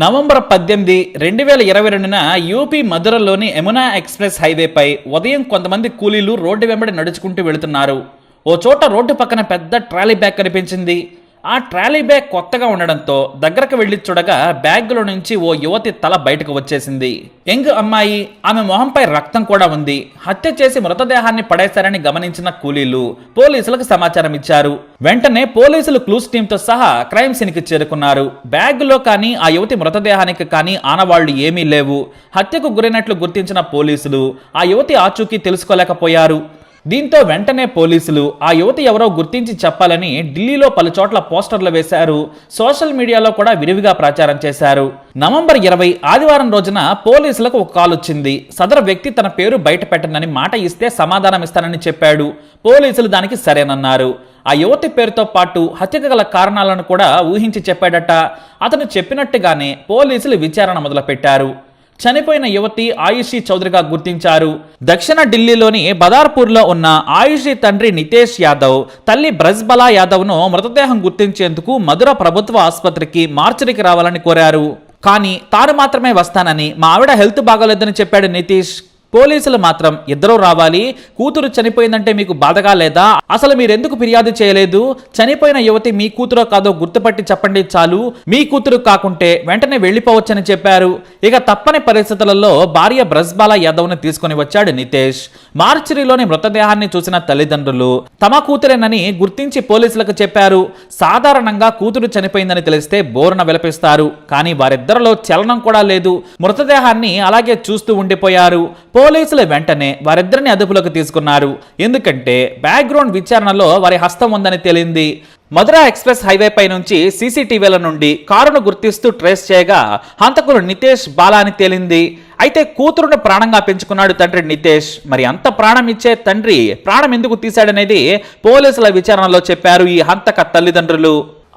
November 18, 2022న UP మధురలోని Yamuna express హైవేపై ఉదయం కొంతమంది కూలీలు రోడ్డు వెంబడి నడుచుకుంటూ వెళుతున్నారు. ఓ చోట రోడ్డు పక్కన పెద్ద ట్రాలీ బ్యాగ్ కనిపించింది. ఆ ట్రాలీ బ్యాగ్ కొత్తగా ఉండడంతో దగ్గరకు వెళ్లి చూడగా బ్యాగ్లో నుంచి ఓ యువతి తల బయటకు వచ్చేసింది. యంగ్ అమ్మాయి, ఆమె మొహంపై రక్తం కూడా ఉంది. హత్య చేసి మృతదేహాన్ని పడేశారని గమనించిన కూలీలు పోలీసులకు సమాచారం ఇచ్చారు. వెంటనే పోలీసులు క్లూస్ టీంతో సహా క్రైమ్ సీన్ కి చేరుకున్నారు. బ్యాగ్లో కానీ ఆ యువతి మృతదేహానికి కానీ ఆనవాళ్లు ఏమీ లేవు. హత్యకు గురైనట్లు గుర్తించిన పోలీసులు ఆ యువతి ఆచూకీ తెలుసుకోలేకపోయారు. దీంతో వెంటనే పోలీసులు ఆ యువతి ఎవరో గుర్తించి చెప్పాలని ఢిల్లీలో పలుచోట్ల పోస్టర్లు వేశారు. సోషల్ మీడియాలో కూడా విరివిగా ప్రచారం చేశారు. నవంబర్ 20 ఆదివారం రోజున పోలీసులకు ఒక కాల్ వచ్చింది. సదరు వ్యక్తి తన పేరు బయట పెట్టనని మాట ఇస్తే సమాధానం ఇస్తానని చెప్పాడు. పోలీసులు దానికి సరేనన్నారు. ఆ యువతి పేరుతో పాటు హత్యకు గల కారణాలను కూడా ఊహించి చెప్పాడట. అతను చెప్పినట్టుగానే పోలీసులు విచారణ మొదలుపెట్టారు. చనిపోయిన యువతి ఆయుషి చౌదరిగా గుర్తించారు. దక్షిణ ఢిల్లీలోని బదార్పూర్లో ఉన్న ఆయుషి తండ్రి నితేష్ యాదవ్, తల్లి బ్రజ్బలా యాదవ్ను మృతదేహం గుర్తించేందుకు మధుర ప్రభుత్వ ఆసుపత్రికి మార్చిరికి రావాలని కోరారు. కానీ తాను మాత్రమే వస్తానని, మా ఆవిడ హెల్త్ బాగోలేదని చెప్పాడు నితీష్. పోలీసులు మాత్రం ఇద్దరూ రావాలి, కూతురు చనిపోయిందంటే మీకు బాధగా లేదా, అసలు మీరెందుకు ఫిర్యాదు చేయలేదు, చనిపోయిన యువతి మీ కూతురో కాదో గుర్తుపట్టి చెప్పండి చాలు, మీ కూతురు కాకుంటే వెంటనే వెళ్లిపోవచ్చని చెప్పారు. ఇక తప్పని పరిస్థితులలో భార్య బ్రజ్బాలా యాదవ్ను తీసుకుని వచ్చాడు నితేష్. మార్చిరిలోని మృతదేహాన్ని చూసిన తల్లిదండ్రులు తమ కూతురేనని గుర్తించి పోలీసులకు చెప్పారు. సాధారణంగా కూతురు చనిపోయిందని తెలిస్తే బోరున విలపిస్తారు. కానీ వారిద్దరిలో చలనం కూడా లేదు. మృతదేహాన్ని అలాగే చూస్తూ ఉండిపోయారు. పోలీసులు వెంటనే వారిద్దరిని అదుపులోకి తీసుకున్నారు. ఎందుకంటే బ్యాక్గ్రౌండ్ విచారణలో వారి హస్తం ఉందని తేలింది. మధుర ఎక్స్ప్రెస్ హైవే పై నుంచి సీసీటీవీల నుండి కారును గుర్తిస్తూ ట్రేస్ చేయగా హంతకులు నితేష్ బాలా అని తేలింది. అయితే కూతురును ప్రాణంగా పెంచుకున్నాడు తండ్రి నితేష్. మరి అంత ప్రాణం ఇచ్చే తండ్రి ప్రాణం ఎందుకు తీశాడనేది పోలీసుల విచారణలో చెప్పారు ఈ హంతక తల్లిదండ్రులు.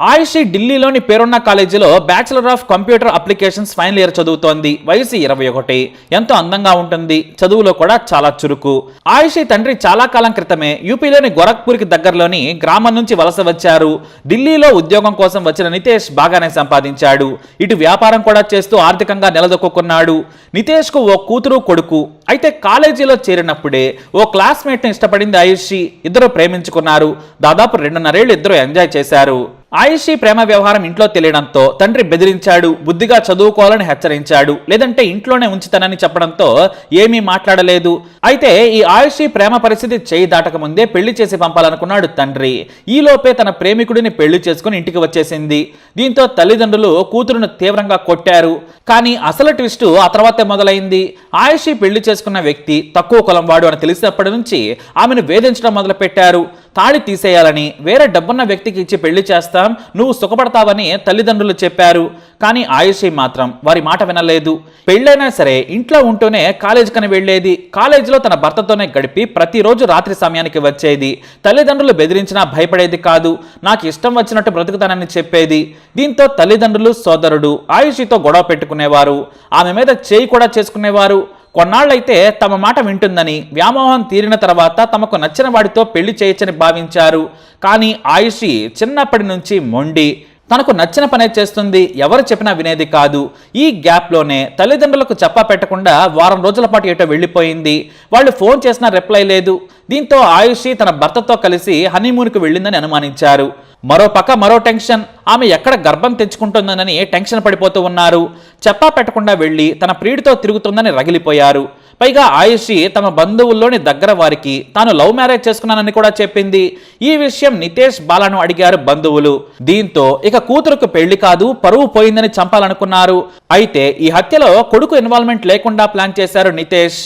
ఆయుషి ఢిల్లీలోని పేరున్న కాలేజీలో bachelor of computer applications final year చదువుతోంది. వయసు 21. ఎంతో అందంగా ఉంటుంది. చదువులో కూడా చాలా చురుకు. ఆయుషి తండ్రి చాలా కాలం క్రితమే యూపీలోని గోరఖ్పూర్కి దగ్గరలోని గ్రామం నుంచి వలస వచ్చారు. ఢిల్లీలో ఉద్యోగం కోసం వచ్చిన నితేష్ బాగానే సంపాదించాడు. ఇటు వ్యాపారం కూడా చేస్తూ ఆర్థికంగా నిలదొక్కున్నాడు. నితేష్కు ఓ కూతురు కొడుకు. అయితే కాలేజీలో చేరినప్పుడే ఓ క్లాస్మేట్ని ఇష్టపడింది ఆయుషి. ఇద్దరు ప్రేమించుకున్నారు. దాదాపు 2.5 ఏళ్లు ఇద్దరు ఎంజాయ్ చేశారు. ఆయుషి ప్రేమ వ్యవహారం ఇంట్లో తెలియడంతో తండ్రి బెదిరించాడు. బుద్ధిగా చదువుకోవాలని హెచ్చరించాడు. లేదంటే ఇంట్లోనే ఉంచుతానని చెప్పడంతో ఏమీ మాట్లాడలేదు. అయితే ఈ ఆయుషి ప్రేమ పరిస్థితి చేయి దాటక ముందే పెళ్లి చేసి పంపాలనుకున్నాడు తండ్రి. ఈలోపే తన ప్రేమికుడిని పెళ్లి చేసుకుని ఇంటికి వచ్చేసింది. దీంతో తల్లిదండ్రులు కూతురును తీవ్రంగా కొట్టారు. కానీ అసలు ట్విస్ట్ ఆ తర్వాతే మొదలైంది. ఆయుషి పెళ్లి చేసుకున్న వ్యక్తి తక్కువ కులం వాడు అని తెలిసినప్పటి నుంచి ఆమెను వేధించడం మొదలుపెట్టారు. తాళి తీసేయాలని, వేరే డబ్బున్న వ్యక్తికి ఇచ్చి పెళ్లి చేస్తాం, నువ్వు సుఖపడతావని తల్లిదండ్రులు చెప్పారు. కానీ ఆయుషి మాత్రం వారి మాట వినలేదు. పెళ్ళైనా సరే ఇంట్లో ఉంటూనే కాలేజీకని వెళ్లేది. కాలేజీలో తన భర్తతోనే గడిపి ప్రతిరోజు రాత్రి సమయానికి వచ్చేది. తల్లిదండ్రులు బెదిరించినా భయపడేది కాదు. నాకు ఇష్టం వచ్చినట్టు బ్రతుకుతానని చెప్పేది. దీంతో తల్లిదండ్రులు, సోదరుడు ఆయుషితో గొడవ పెట్టుకునేవారు. ఆమె మీద చేయి కూడా చేసుకునేవారు. కొన్నాళ్ళైతే తమ మాట వింటుందని, వ్యామోహం తీరిన తర్వాత తమకు నచ్చిన వాడితో పెళ్లి చేయొచ్చని భావించారు. కానీ ఆయుషి చిన్నప్పటి నుంచి మొండి. తనకు నచ్చిన పనే చేస్తుంది. ఎవరు చెప్పినా వినేది కాదు. ఈ గ్యాప్లోనే తల్లిదండ్రులకు చెప్పా పెట్టకుండా వారం రోజుల పాటు ఏటో వెళ్ళిపోయింది. వాళ్ళు ఫోన్ చేసినా రిప్లై లేదు. దీంతో ఆయుషి తన భర్తతో కలిసి హనీమూన్కి వెళ్ళిందని అనుమానించారు. మరోపక్క మరో టెన్షన్. ఆమె ఎక్కడ గర్భం తెచ్చుకుంటుందనని టెన్షన్ పడిపోతూ ఉన్నారు. చెప్పా పెట్టకుండా వెళ్లి తన ప్రియుడితో తిరుగుతుందని రగిలిపోయారు. పైగా ఆయుషి తమ బంధువుల్లోని దగ్గర వారికి తాను లవ్ మ్యారేజ్ చేసుకున్నానని కూడా చెప్పింది. ఈ విషయం నితేష్ బాలాను అడిగారు బంధువులు. దీంతో ఇక కూతురుకు పెళ్లి కాదు, పరువు పోయిందని చంపాలనుకున్నారు. అయితే ఈ హత్యలో కొడుకు ఇన్వాల్వ్మెంట్ లేకుండా ప్లాన్ చేశారు నితేష్.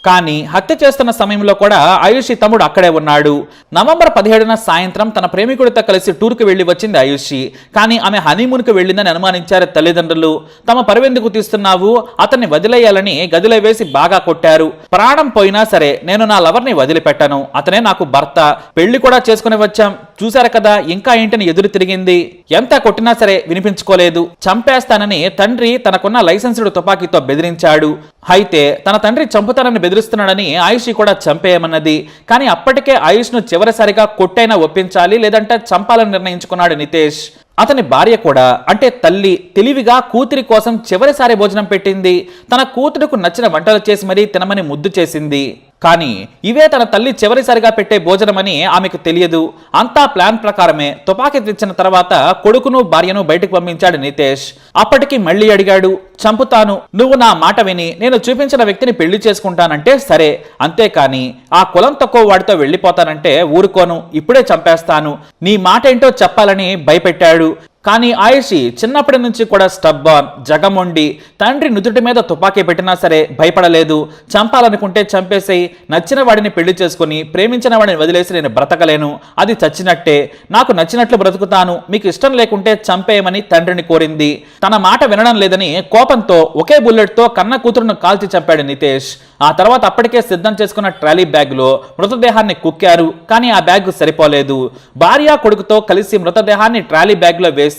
కానీ హత్య చేస్తున్న సమయంలో కూడా ఆయుషి తమ్ముడు అక్కడే ఉన్నాడు. నవంబర్ 17న సాయంత్రం తన ప్రేమికుడితో కలిసి టూర్కి వెళ్లి వచ్చింది ఆయుషి. కానీ ఆమె హనీమూన్కి వెళ్ళిందని అనుమానించారు తల్లిదండ్రులు. తమ పరువెందుకు తీస్తున్నావు, అతన్ని వదిలేయాలని గదిలో వేసి బాగా కొట్టారు. ప్రాణం పోయినా సరే నేను నా లవర్ని వదిలిపెట్టను, అతనే నాకు భర్త, పెళ్లి కూడా చేసుకుని వచ్చాం, చూశారు కదా ఇంకా ఏంటని ఎదురు తిరిగింది. ఎంత కొట్టినా సరే వినిపించుకోలేదు. చంపేస్తానని తండ్రి తనకున్న లైసెన్స్డ్ తుపాకీతో బెదిరించాడు. అయితే తన తండ్రి చంపుతానని బెదిరిస్తున్నాడని ఆయుషి కూడా చంపేయమన్నది. కానీ అప్పటికే ఆయుష్ ను చివరిసారిగా కొట్టైనా ఒప్పించాలి, లేదంటే చంపాలని నిర్ణయించుకున్నాడు నితేష్. అతని భార్య కూడా, అంటే తల్లి, తెలివిగా కూతురి కోసం చివరిసారి భోజనం పెట్టింది. తన కూతురుకు నచ్చిన వంటలు చేసి మరీ తినమని ముద్దు చేసింది. కానీ ఇవే తన తల్లి చివరిసారిగా పెట్టే భోజనమని ఆమెకు తెలియదు. అంతా ప్లాన్ ప్రకారమే. తుపాకీ తెచ్చిన తర్వాత కొడుకును భార్యను బయటకు పంపించాడు నితేష్. అప్పటికి మళ్ళీ అడిగాడు, చంపుతాను, నువ్వు నా మాట విని నేను చూపించిన వ్యక్తిని పెళ్లి చేసుకుంటానంటే సరే, అంతేకాని ఆ కులం తక్కువ వాడితో వెళ్ళిపోతానంటే ఊరుకోను, ఇప్పుడే చంపేస్తాను, నీ మాట ఏంటో చెప్పాలని భయపెట్టాడు. కానీ ఆయుషి చిన్నప్పటి నుంచి కూడా స్టబ్బాన్, జగమొండి. తండ్రి నుదుటి మీద తుపాకీ పెట్టినా సరే భయపడలేదు. చంపాలనుకుంటే చంపేసేయి, నచ్చిన వాడిని పెళ్లి చేసుకుని ప్రేమించిన వాడిని వదిలేసి నేను బ్రతకలేను, అది చచ్చినట్టే, నాకు నచ్చినట్లు బ్రతుకుతాను, మీకు ఇష్టం లేకుంటే చంపేయమని తండ్రిని కోరింది. తన మాట వినడం లేదని కోపంతో ఒకే బుల్లెట్తో కన్న కూతురును కాల్చి చంపాడు నితేష్. ఆ తర్వాత అప్పటికే సిద్ధం చేసుకున్న ట్రాలీ బ్యాగ్లో మృతదేహాన్ని కుక్కారు. కానీ ఆ బ్యాగ్ సరిపోలేదు. భార్య కొడుకుతో కలిసి మృతదేహాన్ని ట్రాలీ బ్యాగ్లో వేసి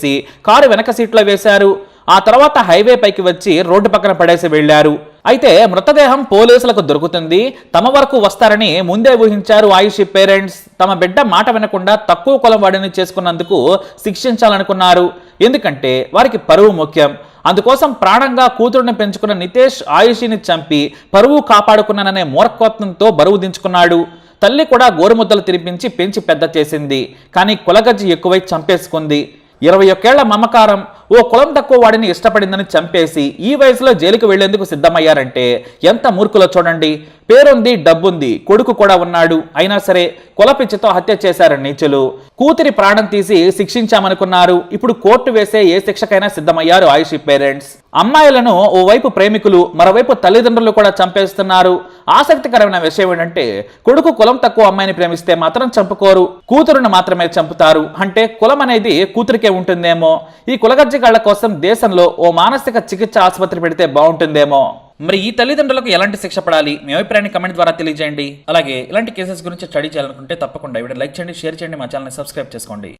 కారు వెనక సీట్లో వేశారు. ఆ తర్వాత హైవే పైకి వచ్చి రోడ్డు పక్కన పడేసి వెళ్లారు. అయితే మృతదేహం పోలీసులకు దొరుకుతుంది, తమ వరకు వస్తారని ముందే ఊహించారు ఆయుషి పేరెంట్స్. తమ బిడ్డ మాట వినకుండా తక్కువ కులం వాడిని చేసుకున్నందుకు శిక్షించాలనుకున్నారు. ఎందుకంటే వారికి పరువు ముఖ్యం. అందుకోసం ప్రాణంగా కూతురుని పెంచుకున్న నితేష్ ఆయుషిని చంపి పరువు కాపాడుకున్నాననే మూర్ఖత్వంతో బరువు దించుకున్నాడు. తల్లి కూడా గోరుముద్దలు తినిపించి పెంచి పెద్ద చేసింది. కానీ కులగజ్జి ఎక్కువై చంపేసుకుంది. 21 ఏళ్ల మమకారం ఓ కులం తక్కువ వాడిని ఇష్టపడిందని చంపేసి ఈ వయసులో జైలుకు వెళ్లేందుకు సిద్ధమయ్యారంటే ఎంత మూర్ఖులో చూడండి. పేరుంది, డబ్బుంది, కొడుకు కూడా ఉన్నాడు, అయినా సరే కులపిచ్చితో హత్య చేశారు నీచులు. కూతురి ప్రాణం తీసి శిక్షించామనుకున్నారు. ఇప్పుడు కోర్టు వేసే ఏ శిక్షకైనా సిద్ధమయ్యారు ఆయుషి పేరెంట్స్. అమ్మాయిలను ఓవైపు ప్రేమికులు, మరోవైపు తల్లిదండ్రులు కూడా చంపేస్తున్నారు. ఆసక్తికరమైన విషయం ఏంటంటే కొడుకు కులం తక్కువ అమ్మాయిని ప్రేమిస్తే మాత్రం చంపుకోరు, కూతురును మాత్రమే చంపుతారు. అంటే కులం అనేది కూతురికే ఉంటుందేమో. ఈ కులగజ్జిగాళ్ల కోసం దేశంలో ఓ మానసిక చికిత్స ఆసుపత్రి పెడితే బాగుంటుందేమో. మరి ఈ తల్లిదండ్రులకు ఎలాంటి శిక్ష పడాలి? మీ అభిప్రాయాన్ని కమెంట్ ద్వారా తెలియజేయండి. అలాగే ఇలాంటి కేసెస్ గురించి స్టడీ చేయాలనుకుంటే తప్పకుండా వీడియో లైక్ చేయండి, షేర్ చేయండి, మా ఛానల్ని సబ్స్క్రైబ్ చేసుకోండి.